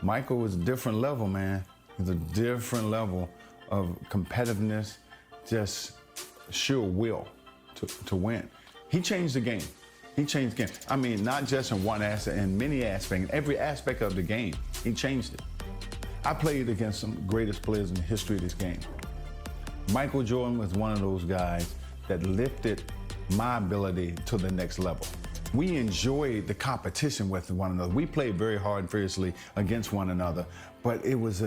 Michael was a different level, man. It was a different level of competitiveness, just sheer will to win. He changed the game. He changed the game. I mean, not just in one aspect, in many aspects, in every aspect of the game, he changed it. I played against some greatest players in the history of this game. Michael Jordan was one of those guys that lifted my ability to the next level. We enjoyed the competition with one another. We played very hard and fiercely against one another, but it was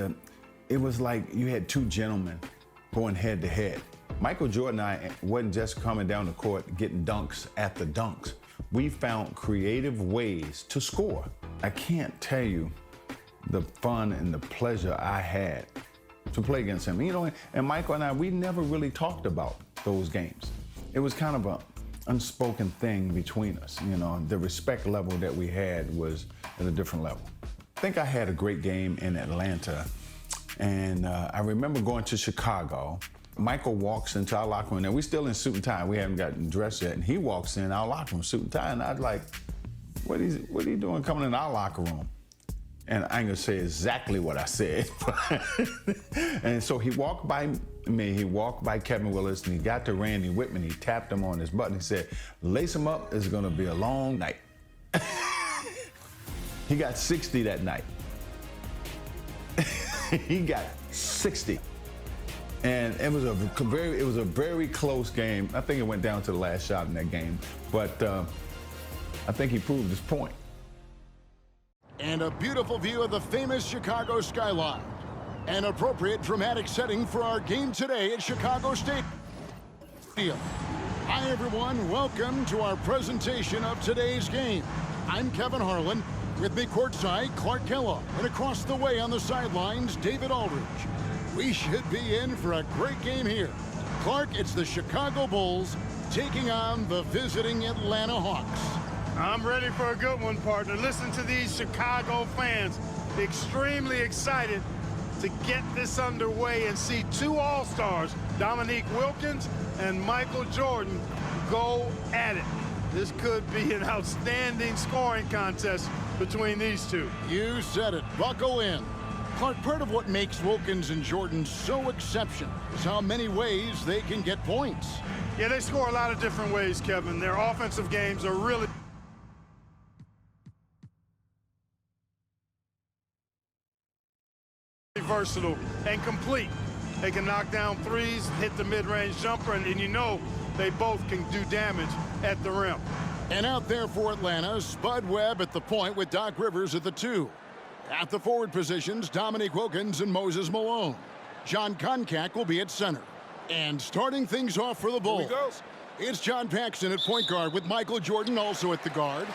like you had two gentlemen going head to head. Michael Jordan and I wasn't just coming down the court getting dunks at the dunks. We found creative ways to score. I can't tell you the fun and the pleasure I had to play against him. You know, and Michael and I, we never really talked about those games. It was kind of a unspoken thing between us. You know, the respect level that we had was at a different level. I think I had a great game in Atlanta, and I remember going to Chicago. Michael walks into our locker room, and we're still in suit and tie. We haven't gotten dressed yet, and he walks in our locker room, suit and tie, and I was like, what are you doing coming in our locker room? And I ain't gonna say exactly what I said. And so he walked by me, he walked by Kevin Willis, and he got to Randy Whitman, he tapped him on his butt, and he said, lace him up, it's gonna be a long night. He got 60 that night. He got 60. And it was a very close game. I think it went down to the last shot in that game, but I think he proved his point. And a beautiful view of the famous Chicago skyline. An appropriate dramatic setting for our game today at Chicago Stadium. Hi everyone, welcome to our presentation of today's game. I'm Kevin Harlan, with me courtside Clark Kellogg, and across the way on the sidelines, David Aldridge. We should be in for a great game here. Clark, it's the Chicago Bulls taking on the visiting Atlanta Hawks. I'm ready for a good one, partner. Listen to these Chicago fans, extremely excited to get this underway and see two All-Stars, Dominique Wilkins and Michael Jordan, go at it. This could be an outstanding scoring contest between these two. You said it. Buckle in. Clark, part of what makes Wilkins and Jordan so exceptional is how many ways they can get points. Yeah, they score a lot of different ways, Kevin. Their offensive games are really versatile and complete. They can knock down threes, hit the mid-range jumper, and you know they both can do damage at the rim. And out there for Atlanta, Spud Webb at the point with Doc Rivers at the 2. At the forward positions, Dominique Wilkins and Moses Malone. John Koncak will be at center. And starting things off for the Bulls, it's John Paxson at point guard with Michael Jordan also at the guard.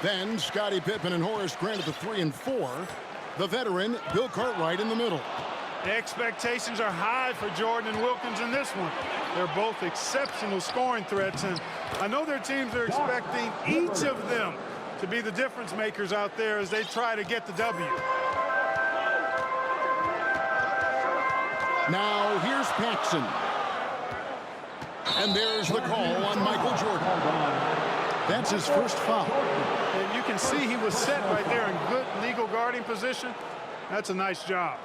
Then Scottie Pippen and Horace Grant at the 3 and 4. The veteran, Bill Cartwright, in the middle. Expectations are high for Jordan and Wilkins in this one. They're both exceptional scoring threats, and I know their teams are expecting each of them to be the difference makers out there as they try to get the W. Now here's Paxson. And there's the call on Michael Jordan. That's his first foul. And you can see he was set right there in good legal guarding position. That's a nice job.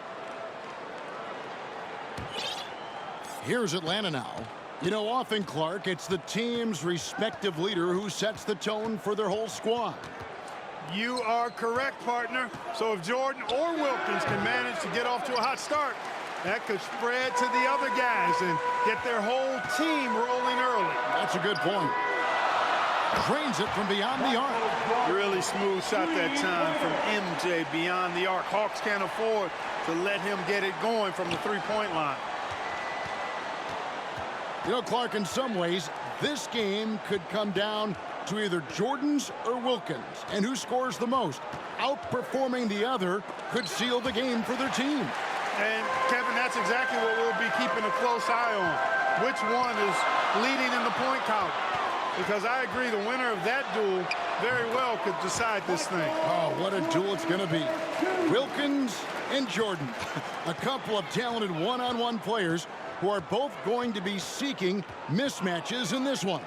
Here's Atlanta now. You know, often, Clark, it's the team's respective leader who sets the tone for their whole squad. You are correct, partner. So if Jordan or Wilkins can manage to get off to a hot start, that could spread to the other guys and get their whole team rolling early. That's a good point. Drains it from beyond the arc. Really smooth shot that time from MJ beyond the arc. Hawks can't afford to let him get it going from the three-point line. You know, Clark, in some ways, this game could come down to either Jordan's or Wilkins. And who scores the most? Outperforming the other could seal the game for their team. And, Kevin, that's exactly what we'll be keeping a close eye on. Which one is leading in the point column? because I agree the winner of that duel very well could decide this thing. Oh, what a duel it's going to be. Wilkins and Jordan, a couple of talented one-on-one players who are both going to be seeking mismatches in this one.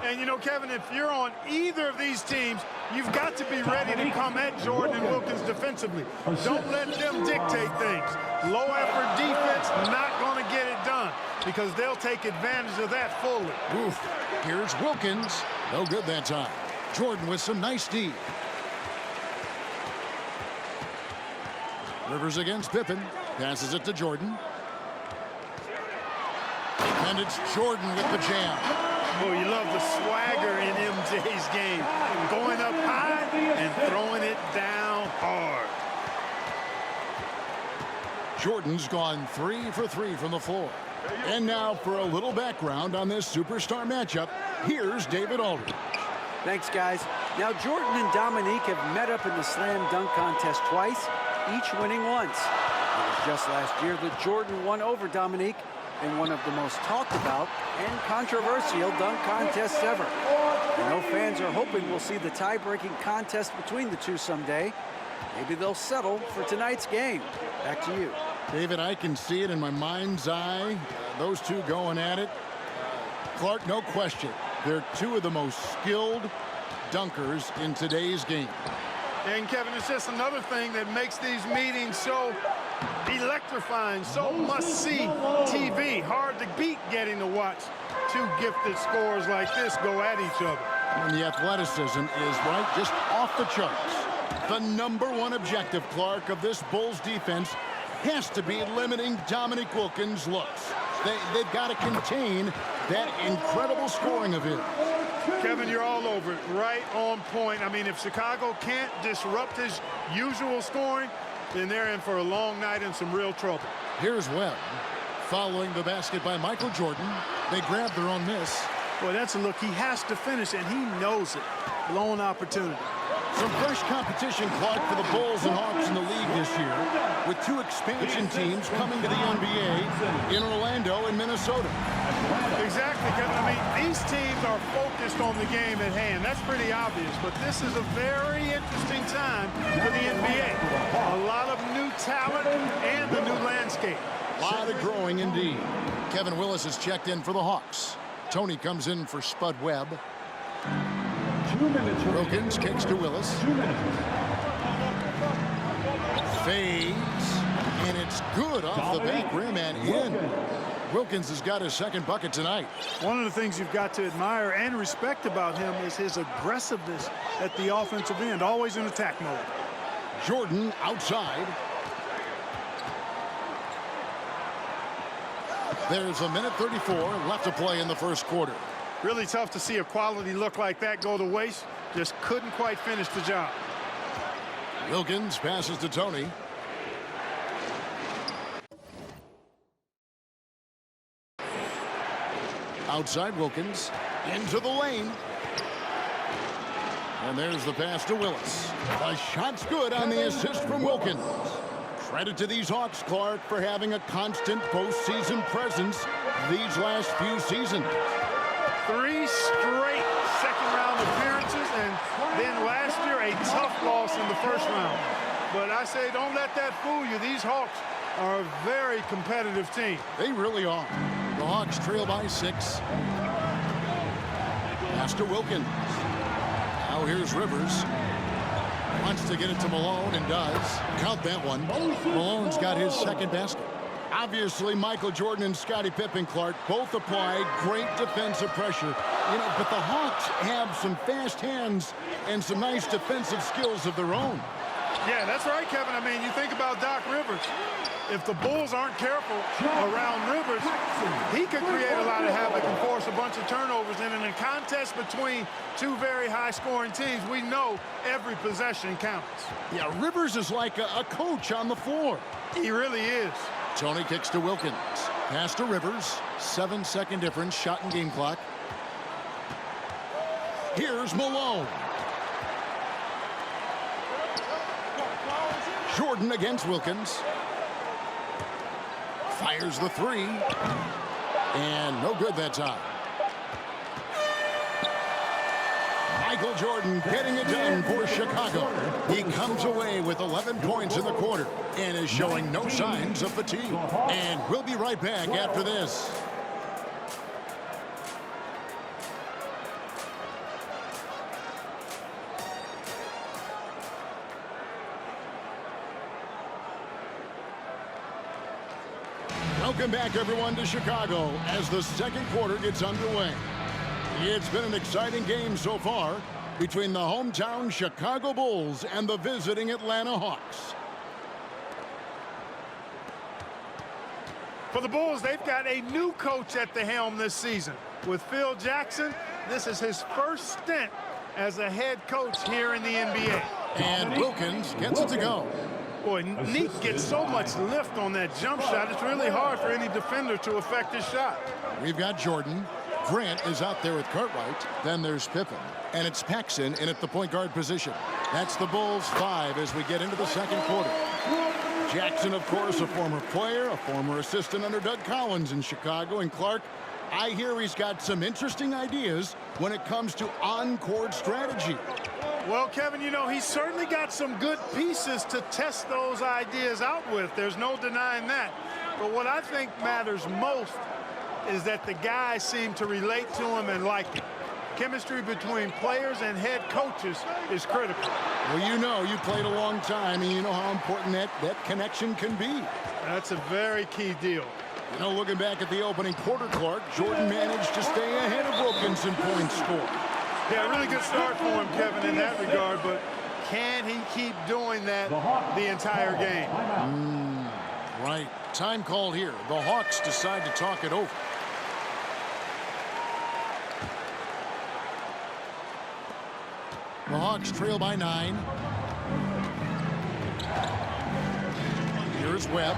And, you know, Kevin, if you're on either of these teams, you've got to be ready to come at Jordan and Wilkins defensively. Don't let them dictate things. Low-effort defense, not going to get it done because they'll take advantage of that fully. Oof. Here's Wilkins. No good that time. Jordan with some nice D. Rivers against Pippen. Passes it to Jordan. And it's Jordan with the jam. Oh, you love the swagger in MJ's game. Going up high and throwing it down hard. Jordan's gone 3 for 3 from the floor. And now for a little background on this superstar matchup, here's David Aldridge. Thanks, guys. Now, Jordan and Dominique have met up in the slam dunk contest twice, each winning once. It was just last year that Jordan won over Dominique in one of the most talked about and controversial dunk contests ever. I know fans are hoping we'll see the tie-breaking contest between the two someday. Maybe they'll settle for tonight's game. Back to you. David, I can see it in my mind's eye. Those two going at it. Clark, no question. They're two of the most skilled dunkers in today's game. And, Kevin, it's just another thing that makes these meetings so electrifying, so must-see TV. Hard to beat getting to watch two gifted scorers like this go at each other. And the athleticism is right just off the charts. The #1 objective, Clark, of this Bulls defense has to be limiting Dominique Wilkins' looks. They've got to contain that incredible scoring of his. Kevin, you're all over it. Right on point. I mean, if Chicago can't disrupt his usual scoring, then they're in for a long night and some real trouble. Here's Webb. Following the basket by Michael Jordan. They grab their own miss. Boy, that's a look he has to finish, and he knows it. Blown opportunity. Some fresh competition, Clark, for the Bulls and Hawks in the league this year, with two expansion teams coming to the NBA in Orlando and Minnesota. Exactly, Kevin. I mean, these teams are focused on the game at hand. That's pretty obvious, but this is a very interesting time for the NBA. A lot of new talent and the new landscape. A lot of growing indeed. Kevin Willis is checked in for the Hawks. Tony comes in for Spud Webb. Wilkins kicks to Willis. Fades. And it's good off the back rim and in. Wilkins has got his second bucket tonight. One of the things you've got to admire and respect about him is his aggressiveness at the offensive end, always in attack mode. Jordan outside. There's a minute 34 left to play in the first quarter. Really tough to see a quality look like that go to waste. Just couldn't quite finish the job. Wilkins passes to Tony. Outside Wilkins. Into the lane. And there's the pass to Willis. The shot's good on the assist from Wilkins. Credit to these Hawks, Clark, for having a constant postseason presence these last few seasons. 3 straight second-round appearances, and then last year a tough loss in the first round. But I say don't let that fool you. These Hawks are a very competitive team. They really are. The Hawks trail by 6. Pass to Wilkins. Now here's Rivers. Wants to get it to Malone and does. Count that one. Malone's got his second basket. Obviously, Michael Jordan and Scottie Pippen, Clark, both applied great defensive pressure. You know, but the Hawks have some fast hands and some nice defensive skills of their own. Yeah, that's right, Kevin. I mean, you think about Doc Rivers. If the Bulls aren't careful around Rivers, he could create a lot of havoc and force a bunch of turnovers. And in a contest between two very high-scoring teams, we know every possession counts. Yeah, Rivers is like a coach on the floor. He really is. Tony kicks to Wilkins. Pass to Rivers. 7-second difference, shot and game clock. Here's Malone. Jordan against Wilkins. Fires the 3. And no good that time. Michael Jordan getting it done for Chicago. He comes away with 11 points in the quarter and is showing no signs of fatigue. And we'll be right back after this. Welcome back, everyone, to Chicago as the second quarter gets underway. It's been an exciting game so far between the hometown Chicago Bulls and the visiting Atlanta Hawks. For the Bulls, they've got a new coach at the helm this season. With Phil Jackson, this is his first stint as a head coach here in the NBA. And Wilkins gets it to go. Boy, Nique gets so much lift on that jump shot, it's really hard for any defender to affect his shot. We've got Jordan. Grant is out there with Cartwright. Then there's Pippen. And it's Paxson in at the point guard position. That's the Bulls 5 as we get into the second quarter. Jackson, of course, a former player, a former assistant under Doug Collins in Chicago. And Clark, I hear he's got some interesting ideas when it comes to on-court strategy. Well, Kevin, you know, he's certainly got some good pieces to test those ideas out with. There's no denying that. But what I think matters most is that the guys seem to relate to him and like it. Chemistry between players and head coaches is critical. Well, you know, you played a long time, and you know how important that connection can be. That's a very key deal. You know, looking back at the opening quarter, Clark, Jordan managed to stay ahead of Wilkins in points scored. Yeah, really good start for him, Kevin, in that regard, but can he keep doing that the entire game? Right. Time call here. The Hawks decide to talk it over. The Hawks trail by 9. Here's Webb.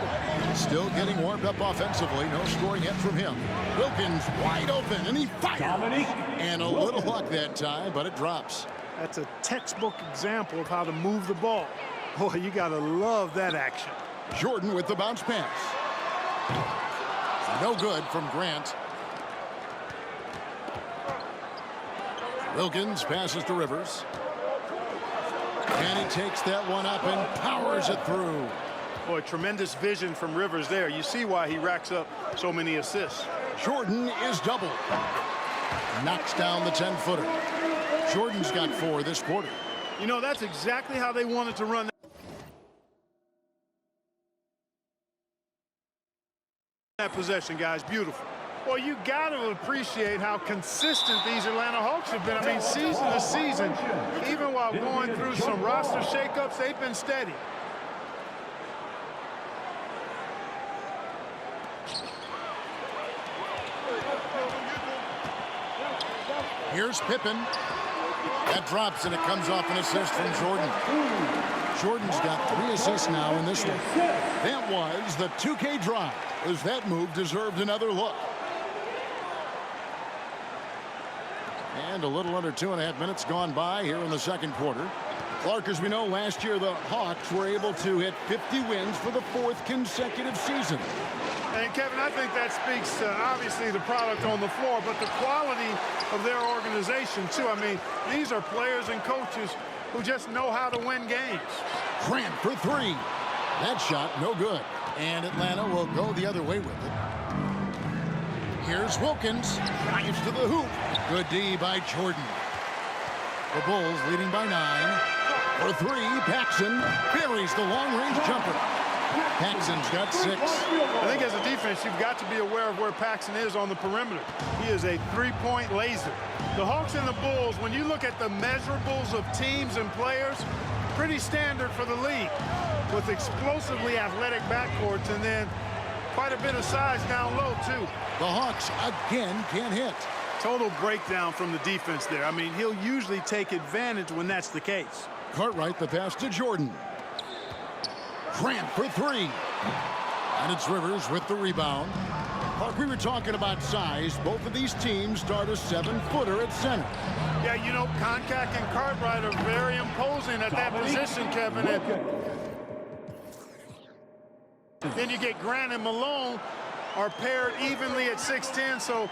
Still getting warmed up offensively. No scoring yet from him. Wilkins wide open, and he fires. And a little luck that time, but it drops. That's a textbook example of how to move the ball. Boy, you got to love that action. Jordan with the bounce pass. No good from Grant. Wilkins passes to Rivers. And he takes that one up and powers it through. Boy, tremendous vision from Rivers there. You see why he racks up so many assists. Jordan is doubled. Knocks down the 10-footer. Jordan's got 4 this quarter. You know, that's exactly how they wanted to run that possession, guys. Beautiful. Well, you got to appreciate how consistent these Atlanta Hawks have been. I mean, season to season, even while going through some roster shakeups, they've been steady. Here's Pippen. That drops, and it comes off an assist from Jordan. Jordan's got 3 assists now in this one. That was the 2K drive, as that move deserved another look. And a little under 2.5 minutes gone by here in the second quarter. Clark, as we know, last year the Hawks were able to hit 50 wins for the 4th consecutive season. And Kevin, I think that speaks to obviously the product on the floor, but the quality of their organization too. I mean, these are players and coaches who just know how to win games. Grant for 3. That shot no good. And Atlanta will go the other way with it. Here's Wilkins. Drives to the hoop. Good D by Jordan. The Bulls leading by 9. For 3, Paxson buries the long-range jumper. Paxson's got 6. I think as a defense, you've got to be aware of where Paxson is on the perimeter. He is a 3-point laser. The Hawks and the Bulls, when you look at the measurables of teams and players, pretty standard for the league, with explosively athletic backcourts and then quite a bit of size down low, too. The Hawks again can't hit. Total breakdown from the defense there. I mean, he'll usually take advantage when that's the case. Cartwright the pass to Jordan. Grant for 3. And it's Rivers with the rebound. Mark, we were talking about size. Both of these teams start a 7-footer at center. Yeah, you know, Koncak and Cartwright are very imposing at that position, Kevin. And then you get Grant and Malone are paired evenly at 6'10", so,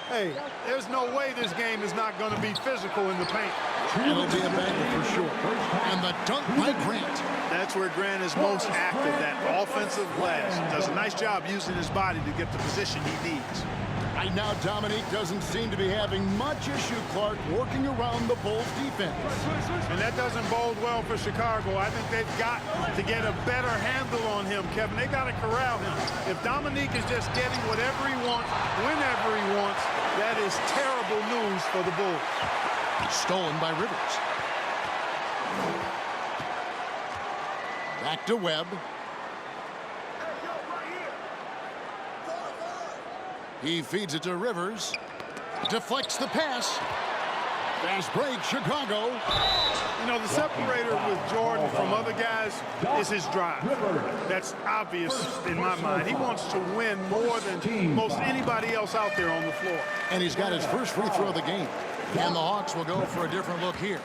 hey, there's no way this game is not going to be physical in the paint. That'll be a banger for sure. And the dunk by Grant. That's where Grant is most active, that offensive glass. Does a nice job using his body to get the position he needs. Right now, Dominique doesn't seem to be having much issue, Clark, working around the Bulls' defense. And that doesn't bode well for Chicago. I think they've got to get a better handle on him, Kevin. They got to corral him. If Dominique is just getting whatever he wants, whenever he wants, that is terrible news for the Bulls. Stolen by Rivers. Back to Webb. He feeds it to Rivers. Deflects the pass. Fast break, Chicago. You know, the separator with Jordan from other guys is his drive. That's obvious in my mind. He wants to win more than most anybody else out there on the floor. And he's got his first free throw of the game. And the Hawks will go for a different look here.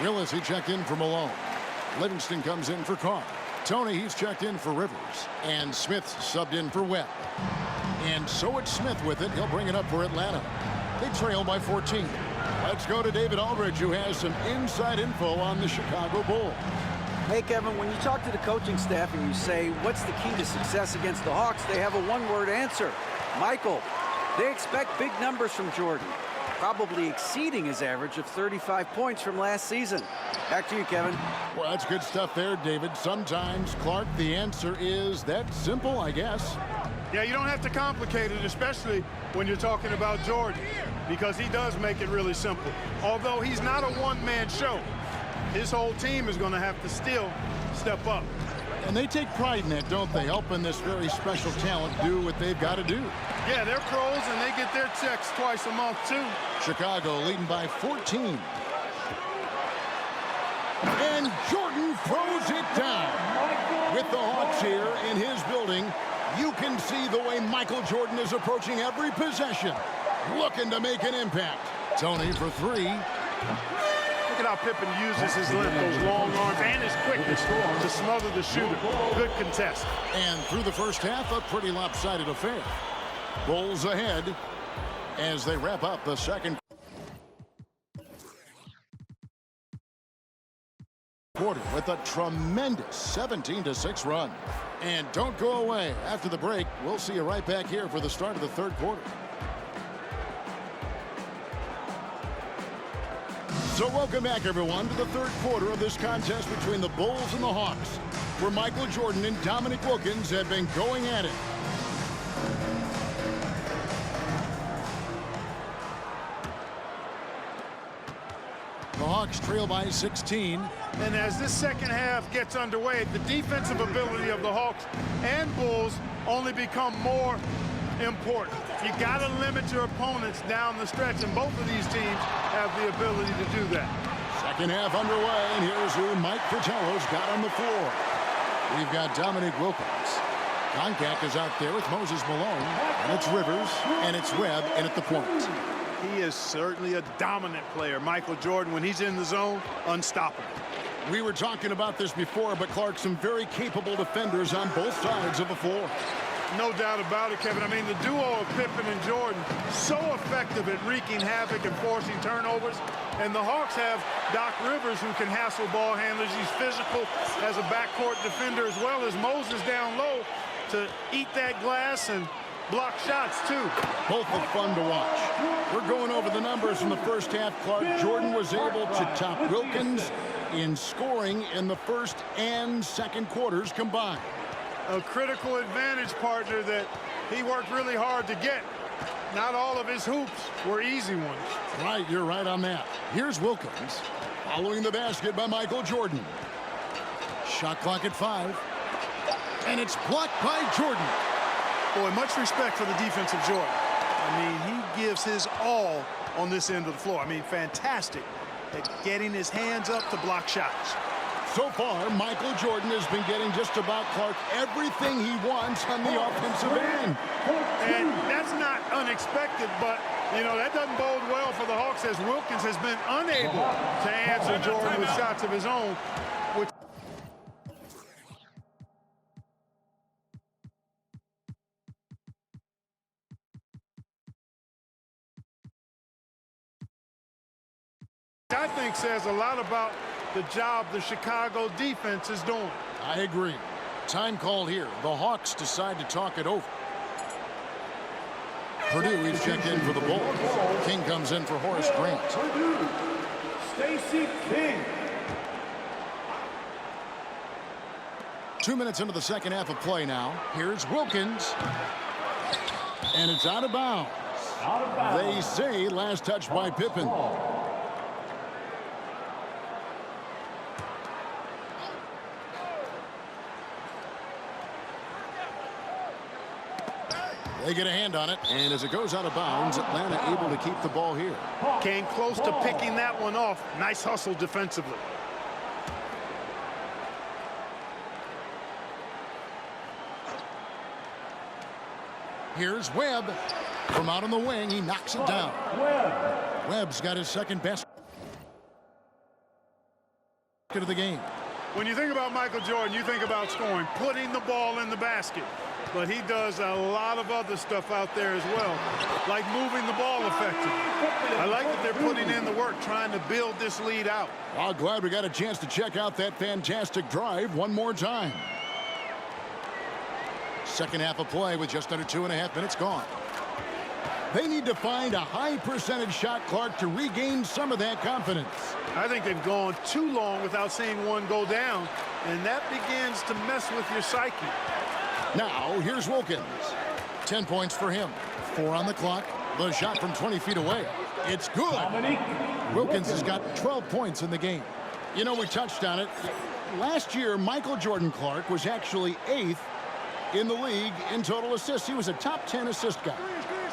Willis, he checked in for Malone. Livingston comes in for Carr. Tony, he's checked in for Rivers. And Smith subbed in for Webb. And so it's Smith with it. He'll bring it up for Atlanta. They trail by 14. Let's go to David Aldridge, who has some inside info on the Chicago Bulls. Hey, Kevin, when you talk to the coaching staff and you say, what's the key to success against the Hawks, they have a one-word answer. Michael. They expect big numbers from Jordan, probably exceeding his average of 35 points from last season. Back to you, Kevin. Well, that's good stuff there, David. Sometimes, Clark, the answer is that simple, I guess. Yeah, you don't have to complicate it, especially when you're talking about Jordan, because he does make it really simple. Although he's not a one-man show, his whole team is going to have to still step up. And they take pride in that, don't they? Helping this very special talent do what they've got to do. Yeah, they're pros, and they get their checks twice a month, too. Chicago leading by 14. And Jordan throws it down. With the Hawks here in his building, you can see the way Michael Jordan is approaching every possession, looking to make an impact. Tony for three. Look at how Pippen uses his length, those long arms, and his quickness to smother the shooter. Good contest. And through the first half, a pretty lopsided affair. Bulls ahead as they wrap up the second quarter with a tremendous 17-6 run. And don't go away. After the break, we'll see you right back here for the start of the third quarter. So welcome back, everyone, to the third quarter of this contest between the Bulls and the Hawks, where Michael Jordan and Dominique Wilkins have been going at it. The Hawks trail by 16. And as this second half gets underway, the defensive ability of the Hawks and Bulls only become more important. You got to limit your opponents down the stretch, and both of these teams have the ability to do that. Second half underway, and here's who Mike Fratello's got on the floor. We've got Dominique Wilkins. Koncak is out there with Moses Malone, and it's Rivers, and it's Webb, and at the point. He is certainly a dominant player. Michael Jordan, when he's in the zone, unstoppable. We were talking about this before, but Clark, some very capable defenders on both sides of the floor. No doubt about it, Kevin. I mean, the duo of Pippen and Jordan, so effective at wreaking havoc and forcing turnovers. And the Hawks have Doc Rivers, who can hassle ball handlers. He's physical as a backcourt defender, as well as Moses down low to eat that glass and block shots, too. Both are fun to watch. We're going over the numbers from the first half. Clark, Jordan was able to top Wilkins in scoring in the first and second quarters combined. A critical advantage partner that he worked really hard to get. Not all of his hoops were easy ones. Right, you're right on that. Here's Wilkins following the basket by Michael Jordan. Shot clock at 5. And it's blocked by Jordan. Boy, much respect for the defensive Jordan. I mean, he gives his all on this end of the floor. I mean, fantastic at getting his hands up to block shots. So far, Michael Jordan has been getting just about, Clark, everything he wants on the offensive end. And that's not unexpected, but, you know, that doesn't bode well for the Hawks, as Wilkins has been unable to answer Jordan with shots of his own. I think says a lot about the job the Chicago defense is doing. I agree. Time call here. The Hawks decide to talk it over. Purdue is checked in for the Bulls. King comes in for Horace Grant. Purdue, Stacey King. 2 minutes into the second half of play now. Here's Wilkins. And it's out of bounds. They say last touch by Pippen. They get a hand on it, and as it goes out of bounds, Atlanta able to keep the ball here. Came close to picking that one off. Nice hustle defensively. Here's Webb. From out on the wing, he knocks it down. Webb's got his second best of the game. When you think about Michael Jordan, you think about scoring, putting the ball in the basket. But he does a lot of other stuff out there as well, like moving the ball effectively. I like that they're putting in the work, trying to build this lead out. Well, glad we got a chance to check out that fantastic drive one more time. Second half of play with just under 2.5 minutes gone. They need to find a high percentage shot, Clark, to regain some of that confidence. I think they've gone too long without seeing one go down, and that begins to mess with your psyche. Now, here's Wilkins. 10 points for him. 4 on the clock. The shot from 20 feet away. It's good. Wilkins has got 12 points in the game. You know, we touched on it. Last year, Michael Jordan Clark was actually 8th in the league in total assists. He was a top 10 assist guy.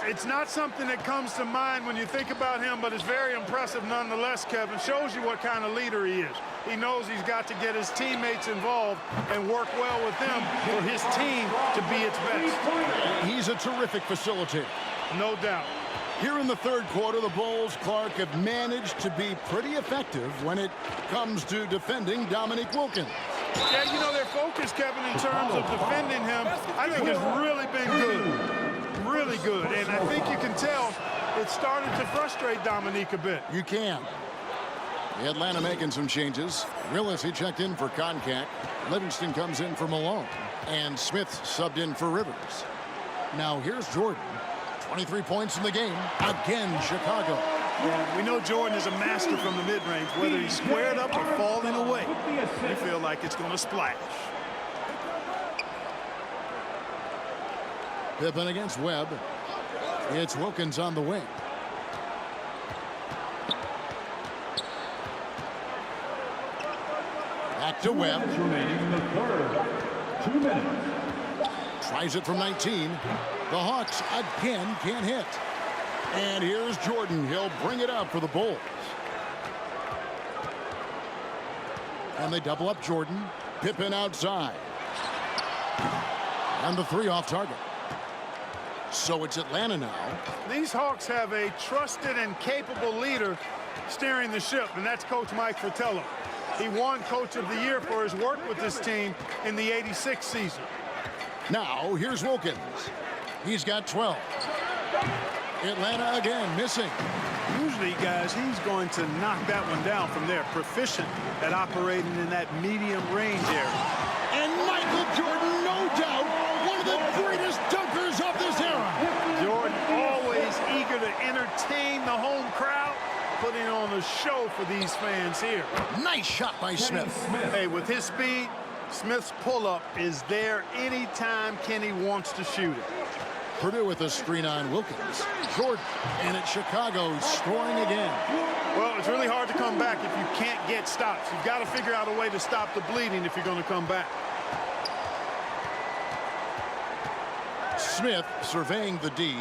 It's not something that comes to mind when you think about him, but it's very impressive nonetheless, Kevin. Shows you what kind of leader he is. He knows he's got to get his teammates involved and work well with them for his team to be its best. He's a terrific facilitator. No doubt. Here in the third quarter, the Bulls, Clark, have managed to be pretty effective when it comes to defending Dominique Wilkins. Yeah, you know, their focus, Kevin, in terms of defending him, I think has really been good. Really good, and I think you can tell it started to frustrate Dominique a bit. You can. Atlanta making some changes. Willis, he checked in for Concac. Livingston comes in for Malone. And Smith subbed in for Rivers. Now here's Jordan. 23 points in the game. Again, Chicago. Yeah, we know Jordan is a master from the mid-range. Whether he's squared up or falling away, you feel like it's going to splash. Pippen against Webb. It's Wilkins on the wing. Back to Webb. Remaining in the third. 2 minutes. Tries it from 19. The Hawks again can't hit. And here's Jordan. He'll bring it up for the Bulls. And they double up Jordan. Pippen outside. And the 3 off target. So it's Atlanta now. These Hawks have a trusted and capable leader steering the ship, and that's Coach Mike Fratello. He won Coach of the Year for his work with this team in the '86 season. Now, here's Wilkins. He's got 12. Atlanta again missing. Usually, guys, he's going to knock that one down from there. Proficient at operating in that medium range area. And Michael Jordan, no doubt, one of the greatest dunkers of this era. Jordan always eager to entertain the home crowd, putting on a show for these fans here. Nice shot by Smith. Hey, with his speed, Smith's pull-up is there anytime Kenny wants to shoot it. Purdue with a screen on Wilkins. Jordan, and it's Chicago scoring again. Well, it's really hard to come back if you can't get stops. You've got to figure out a way to stop the bleeding if you're going to come back. Smith surveying the D.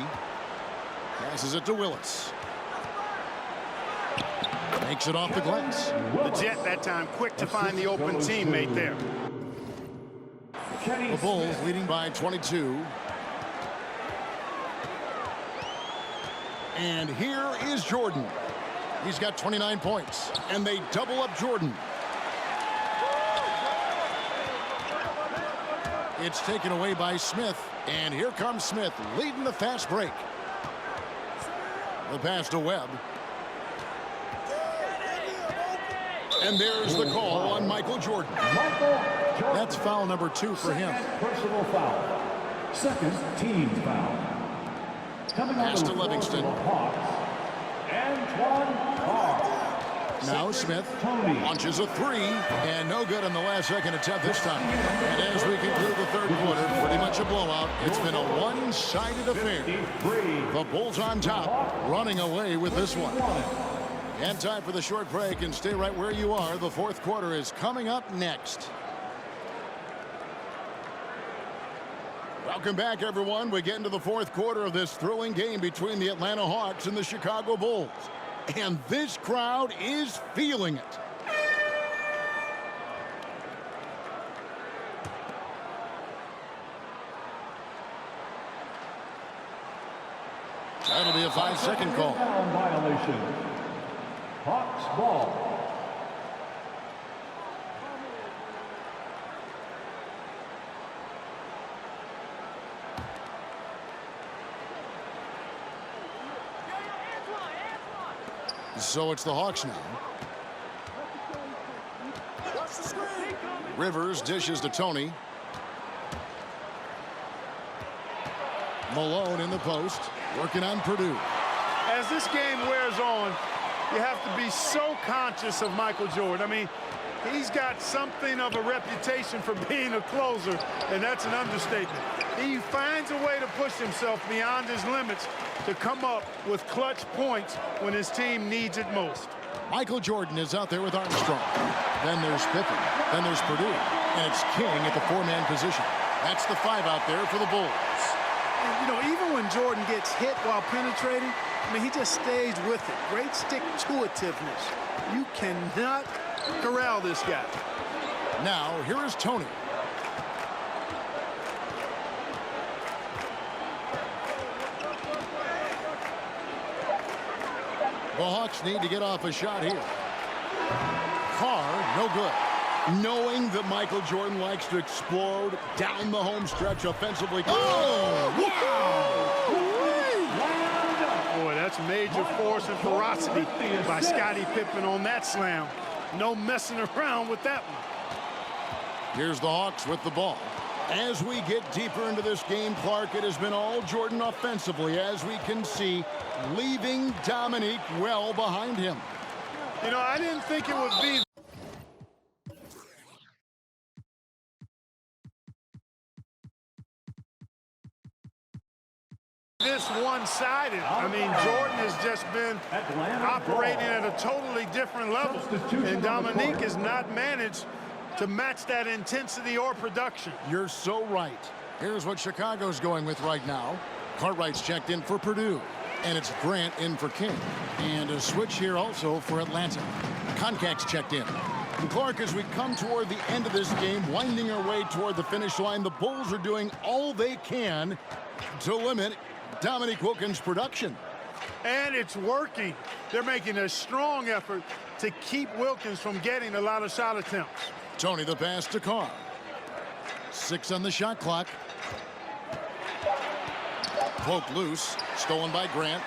Passes it to Willis. Makes it off the glass. The Jet that time quick to find the open teammate there. The Bulls leading by 22. And here is Jordan. He's got 29 points. And they double up Jordan. It's taken away by Smith. And here comes Smith leading the fast break. The pass to Webb. And there's the call on Michael Jordan. That's foul number 2 for him. Personal foul. Second team foul. Coming Pass on to the Livingston. Hawks, Antoine Carr. Now Smith launches a 3, and no good on the last second attempt this time. And as we conclude the third quarter, pretty much a blowout. It's been a one-sided affair. The Bulls on top, running away with this one. And time for the short break, and stay right where you are. The fourth quarter is coming up next. Welcome back, everyone. We get into the fourth quarter of this thrilling game between the Atlanta Hawks and the Chicago Bulls. And this crowd is feeling it. That'll be a 5-second call. Foul violation. Hawks ball. So it's the Hawks now. Rivers dishes to Tony. Malone in the post, working on Purdue. As this game wears on, you have to be so conscious of Michael Jordan. I mean, he's got something of a reputation for being a closer, and that's an understatement. He finds a way to push himself beyond his limits to come up with clutch points when his team needs it most. Michael Jordan is out there with Armstrong. Then there's Pippen. Then there's Purdue. And it's King at the 4-man position. That's the 5 out there for the Bulls. You know, even when Jordan gets hit while penetrating, I mean, he just stays with it. Great stick-to-itiveness. You cannot corral this guy. Now, here is Tony. The Hawks need to get off a shot here. Carr, no good. Knowing that Michael Jordan likes to explode down the home stretch offensively. Oh, wow! Boy, that's major force and ferocity by Scottie Pippen on that slam. No messing around with that one. Here's the Hawks with the ball. As we get deeper into this game, Clark, it has been all Jordan offensively, as we can see, leaving Dominique well behind him. You know, I didn't think it would be this one-sided. I mean, Jordan has just been operating at a totally different level, and Dominique has not managed to match that intensity or production. You're so right. Here's what Chicago's going with right now. Cartwright's checked in for Purdue, and it's Grant in for King. And a switch here also for Atlanta. Koncak's checked in. And Clark, as we come toward the end of this game, winding our way toward the finish line, the Bulls are doing all they can to limit Dominique Wilkins' production. And it's working. They're making a strong effort to keep Wilkins from getting a lot of shot attempts. Tony the pass to Carr. 6 on the shot clock. Poke loose. Stolen by Grant.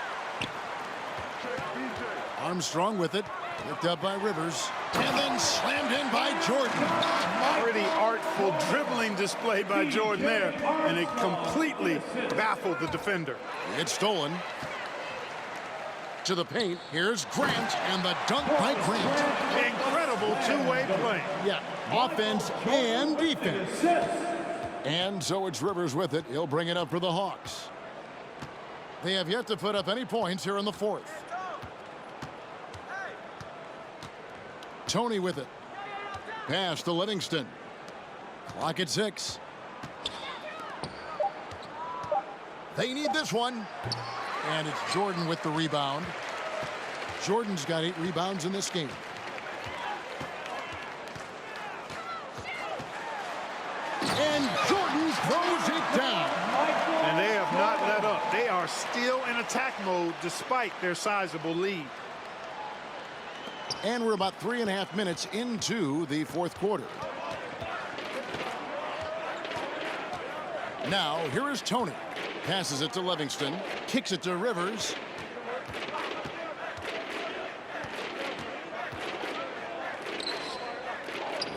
Armstrong with it. Picked up by Rivers. And then slammed in by Jordan. Pretty artful dribbling display by Jordan there. And it completely baffled the defender. It's stolen. To the paint. Here's Grant. And the dunk by Grant. Incredible two-way play. Yeah. Offense and defense. And so it's Rivers with it. He'll bring it up for the Hawks. They have yet to put up any points here in the fourth. Tony with it. Pass to Livingston. Clock at 6. They need this one. And it's Jordan with the rebound. Jordan's got 8 rebounds in this game. And Jordan throws it down. And they have not let up. They are still in attack mode despite their sizable lead. And we're about 3.5 minutes into the fourth quarter. Now, here is Tony. Passes it to Livingston. Kicks it to Rivers.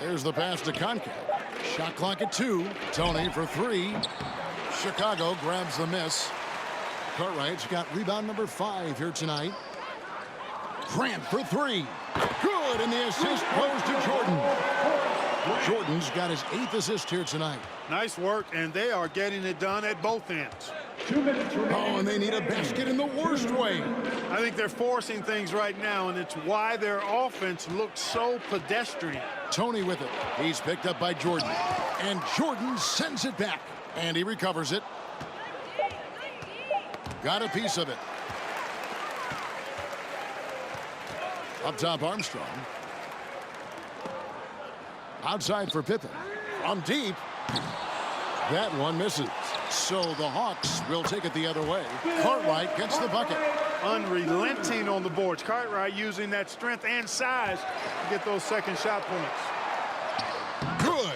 There's the pass to Nique. Shot clock at 2. Tony for 3. Chicago grabs the miss. Cartwright's got rebound number 5 here tonight. Grant for 3. Good, and the assist goes to Jordan. Jordan's got his 8th assist here tonight. Nice work, and they are getting it done at both ends. 2 minutes remaining. Oh, and they need a basket in the worst way. I think they're forcing things right now, and it's why their offense looks so pedestrian. Tony with it. He's picked up by Jordan. And Jordan sends it back. And he recovers it. Got a piece of it. Up top, Armstrong. Outside for Pippen. From deep. That one misses. So the Hawks will take it the other way. Cartwright gets the bucket. Unrelenting on the boards. Cartwright using that strength and size to get those second shot points. Good.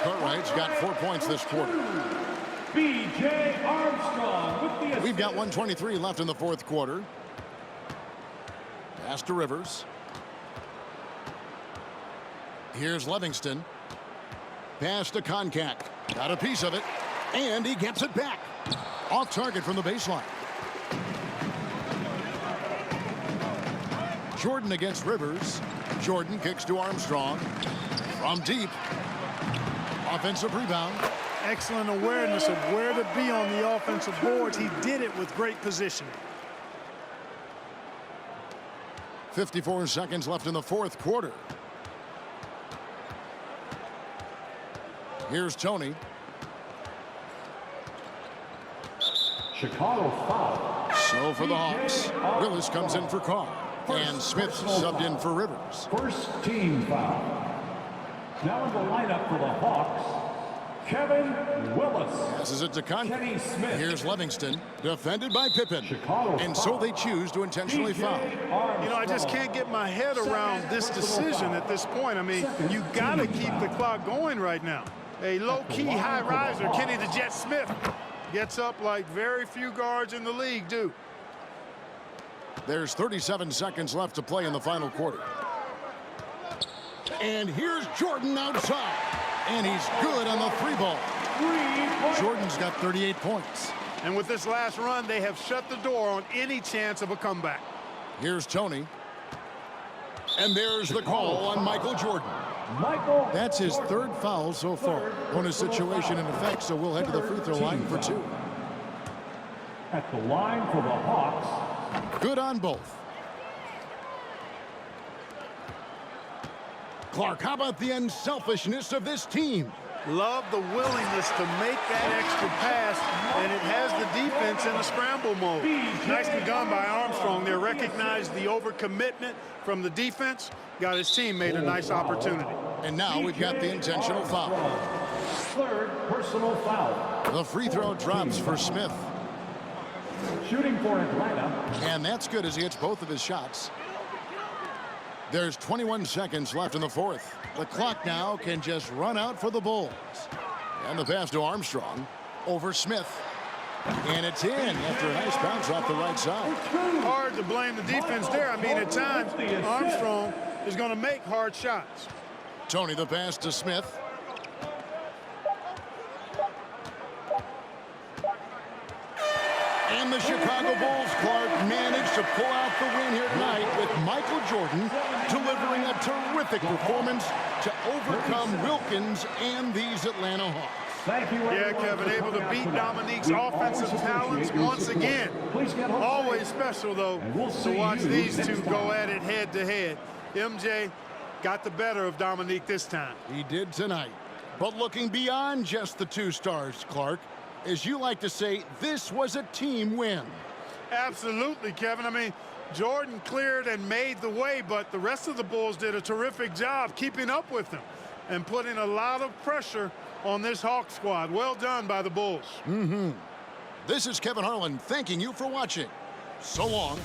Cartwright's got 4 points this quarter. B.J. Armstrong with the assist. We've got 1:23 left in the fourth quarter. Pass to Rivers. Here's Livingston. Pass to Nique. Got a piece of it. And he gets it back. Off target from the baseline. Jordan against Rivers. Jordan kicks to Armstrong. From deep. Offensive rebound. Excellent awareness of where to be on the offensive boards. He did it with great positioning. 54 seconds left in the fourth quarter. Here's Tony. Chicago foul. So for the Hawks, Willis comes in for Carr. And Smith subbed in for Rivers. First team foul. Now in the lineup for the Hawks, Kevin Willis. Passes it to Nique. Kenny Smith. Here's Livingston, defended by Pippen. Chicago And so foul. they choose to intentionally B.J. foul. You know, I just can't get my head around this decision at this point. I mean, you got to keep the clock going right now. A low-key high riser, Kenny the Jet Smith, gets up like very few guards in the league do. There's 37 seconds left to play in the final quarter. And here's Jordan outside. And he's good on the 3-ball. Jordan's got 38 points. And with this last run, they have shut the door on any chance of a comeback. Here's Tony. And there's the call on Michael Jordan. Michael. That's his third foul so far. Bonus situation in effect, so we'll head to the free throw line for 2. At the line for the Hawks. Good on both. Clark, how about the unselfishness of this team? Love the willingness to make that extra pass, and it has the defense in a scramble mode. Nicely done by Armstrong there. Recognized the overcommitment from the defense. Got his teammate a nice opportunity. And now we've got the intentional foul. Third personal foul. The free throw drops for Smith. Shooting for Atlanta. And that's good as he hits both of his shots. There's 21 seconds left in the fourth. The clock now can just run out for the Bulls. And the pass to Armstrong over Smith. And it's in after a nice bounce off the right side. Hard to blame the defense there. I mean, at times, Armstrong is going to make hard shots. Tony the pass to Smith. And the Chicago Bulls, Clark, managed to pull out the win here tonight with Michael Jordan delivering a terrific performance to overcome Wilkins and these Atlanta Hawks. Thank you. Yeah, Kevin, able to beat Dominique's offensive talents once again. Always special, though, to watch these two go at it head-to-head. MJ got the better of Dominique this time. He did tonight. But looking beyond just the 2 stars, Clark, as you like to say, this was a team win. Absolutely, Kevin. I mean, Jordan cleared and made the way, but the rest of the Bulls did a terrific job keeping up with them and putting a lot of pressure on this Hawk squad. Well done by the Bulls. This is Kevin Harlan thanking you for watching. So long.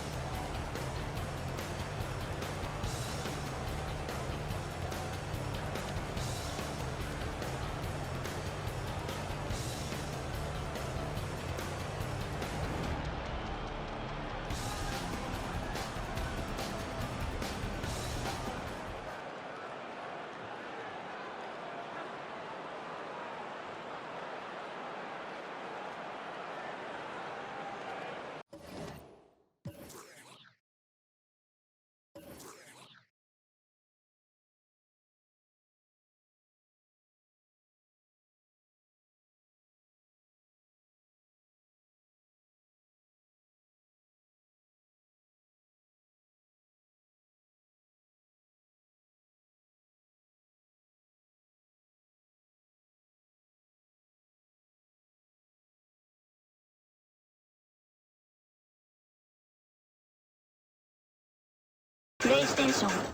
PlayStation